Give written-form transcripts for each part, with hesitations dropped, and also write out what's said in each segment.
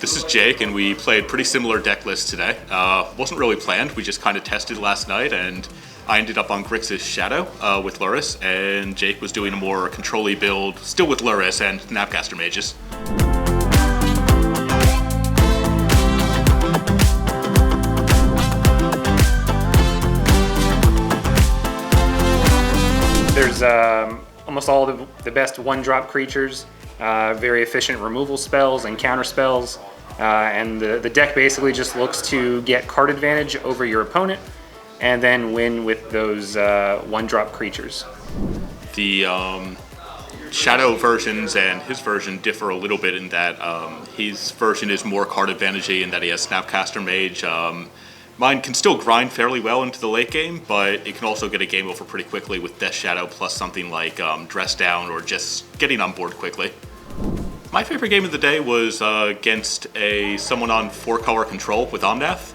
This is Jake, and we played pretty similar deck lists today. Wasn't really planned, we just kind of tested last night, and I ended up on Grixis Shadow with Luris, and Jake was doing a more control-y build, still with Luris and Snapcaster Mages. There's almost all the best one-drop creatures, very efficient removal spells and counter spells, and the deck basically just looks to get card advantage over your opponent and then win with those one-drop creatures. The Shadow versions and his version differ a little bit in that his version is more card advantage-y in that he has Snapcaster Mage. Mine can still grind fairly well into the late game, but it can also get a game over pretty quickly with Death Shadow plus something like Dress Down or just getting on board quickly. My favorite game of the day was against someone on 4-color control with Omnath.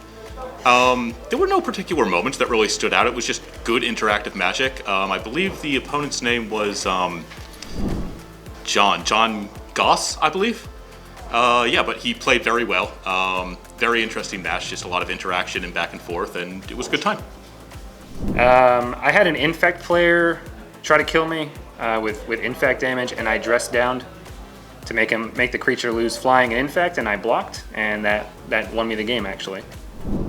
There were no particular moments that really stood out. It was just good interactive Magic. I believe the opponent's name was John Goss, I believe. Yeah, but he played very well. Very interesting match, just a lot of interaction and back and forth, and it was a good time. I had an Infect player try to kill me with Infect damage, and I dressed down to make the creature lose flying and Infect, and I blocked, and that won me the game, actually.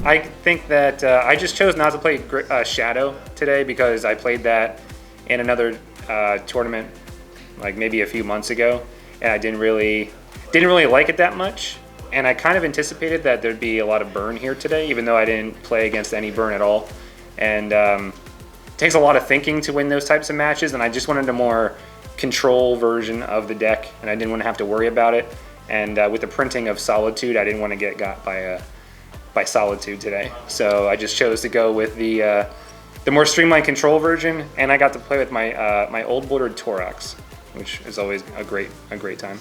I think that I just chose not to play Shadow today because I played that in another tournament like maybe a few months ago, and I didn't really like it that much, and I kind of anticipated that there'd be a lot of burn here today, even though I didn't play against any burn at all. And it takes a lot of thinking to win those types of matches, and I just wanted a more control version of the deck, and I didn't want to have to worry about it. And with the printing of Solitude, I didn't want to get got by Solitude today, so I just chose to go with the more streamlined control version, and I got to play with my old bordered Torax, which is always a great time.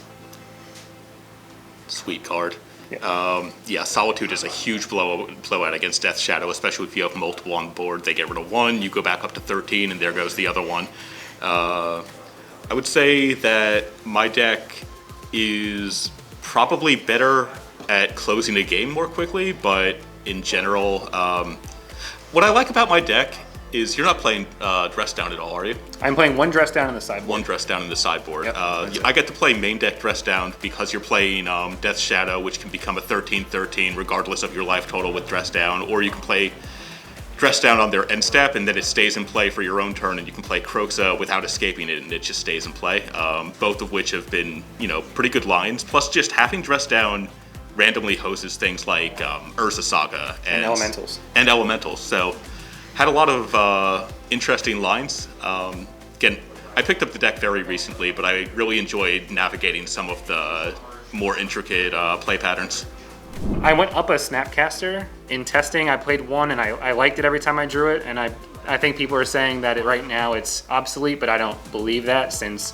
Sweet card. Yeah. Yeah, Solitude is a huge blowout against Death Shadow, especially if you have multiple on board. They get rid of one, you go back up to 13, and there goes the other one. I would say that my deck is probably better at closing a game more quickly, but in general, what I like about my deck is you're not playing Dress Down at all, are you? I'm playing one Dress Down in the sideboard. One Dress Down in the sideboard. Yep, I get to play main deck Dress Down because you're playing Death Shadow, which can become a 13/13 regardless of your life total with Dress Down, or you can play Dress Down on their end step and then it stays in play for your own turn, and you can play Kroxa without escaping it and it just stays in play. Both of which have been, pretty good lines. Plus just having Dress Down randomly hoses things like Urza Saga and Elementals. And Elementals, so had a lot of interesting lines. Again, I picked up the deck very recently, but I really enjoyed navigating some of the more intricate play patterns. I went up a Snapcaster in testing. I played one, and I liked it every time I drew it, and I think people are saying that right now it's obsolete, but I don't believe that, since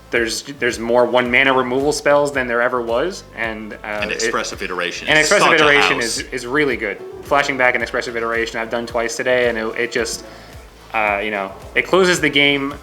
there's more one mana removal spells than there ever was, and expressive iteration. And expressive iteration is really good. Flashing back an expressive iteration I've done twice today, and it just it closes the game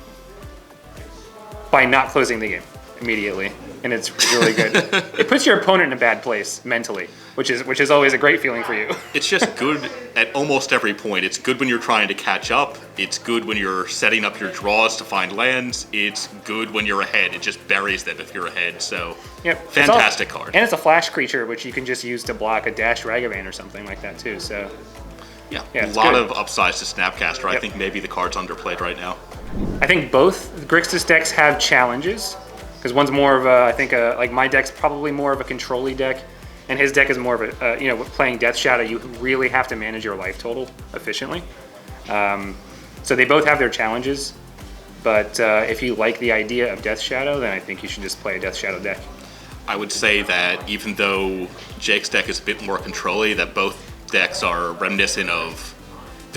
by not closing the game immediately, and it's really good. It puts your opponent in a bad place mentally, which is always a great feeling for you. It's just good at almost every point. It's good when you're trying to catch up. It's good when you're setting up your draws to find lands. It's good when you're ahead. It just buries them if you're ahead. So, yep. Fantastic card. And it's a flash creature, which you can just use to block a Dash Ragavan or something like that too. So, yeah a lot of upsides to Snapcaster. Yep. I think maybe the card's underplayed right now. I think both Grixis decks have challenges, because one's more of like my deck's probably more of a control-y deck, and his deck is more of a, with playing Death Shadow, you really have to manage your life total efficiently. So they both have their challenges, but if you like the idea of Death Shadow, then I think you should just play a Death Shadow deck. I would say that even though Jake's deck is a bit more control-y, that both decks are reminiscent of...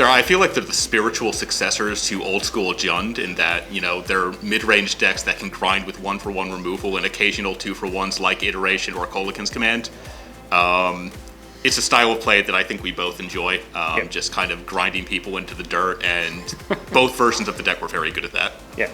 I feel like they're the spiritual successors to old school Jund, in that, they're mid-range decks that can grind with 1-for-1 removal and occasional 2-for-1s like Iteration or Kolikin's Command. It's a style of play that I think we both enjoy, just kind of grinding people into the dirt, and both versions of the deck were very good at that. Yeah.